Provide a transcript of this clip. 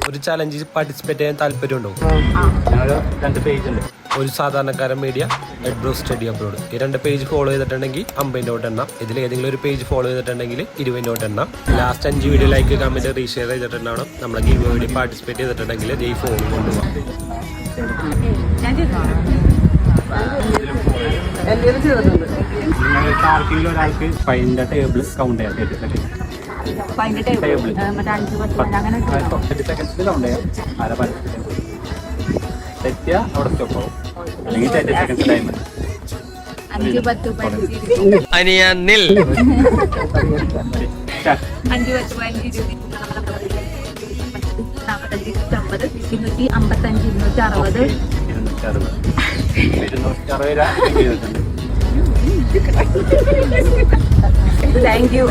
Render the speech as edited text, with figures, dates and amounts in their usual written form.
ഒരു ചലഞ്ചിൽ പാർട്ടിസിപ്പേറ്റ് ചെയ്യാൻ താല്പര്യമുണ്ടോ? ഞങ്ങൾ 2 പേജ് ഉണ്ട്. ഒരു സാധാരണക്കാരൻ മീഡിയ, എഡ്ബ്രോ സ്റ്റഡി അബ്രോഡ്. ഈ 2 പേജ് ഫോളോ ചെയ്തിട്ടുണ്ടെങ്കിൽ 50 എണ്ണം. ഇതിൽ ഏതെങ്കിലും ഒരു പേജ് ഫോളോ ചെയ്തിട്ടുണ്ടെങ്കിൽ 20 എണ്ണം. Last 5 video like, comment, reshare ചെയ്തിട്ടുണ്ടാവണം. നമ്മളെ ഗീവ് വേണ്ടി പാർട്ടിസിപ്പേറ്റ് ചെയ്തിട്ടുണ്ടെങ്കിൽ ഈ ഫോൺ കൊണ്ടുപോകാം. നിങ്ങൾക്ക് ആർക്കെങ്കിലും ഒരാൾക്ക് ഫൈനിന്റെ ടേബിൾ കൗണ്ട് ചെയ്യാം. 30 സെക്കൻഡ്സിൽ കൗണ്ട് ചെയ്യാം. ആരെ തെറ്റിയ അവിടെ സ്റ്റോപ്പ് ആവും. അല്ലെങ്കിൽ 30 സെക്കൻഡ്സ് ടൈം. അനിയനിൽ 260. Thank you.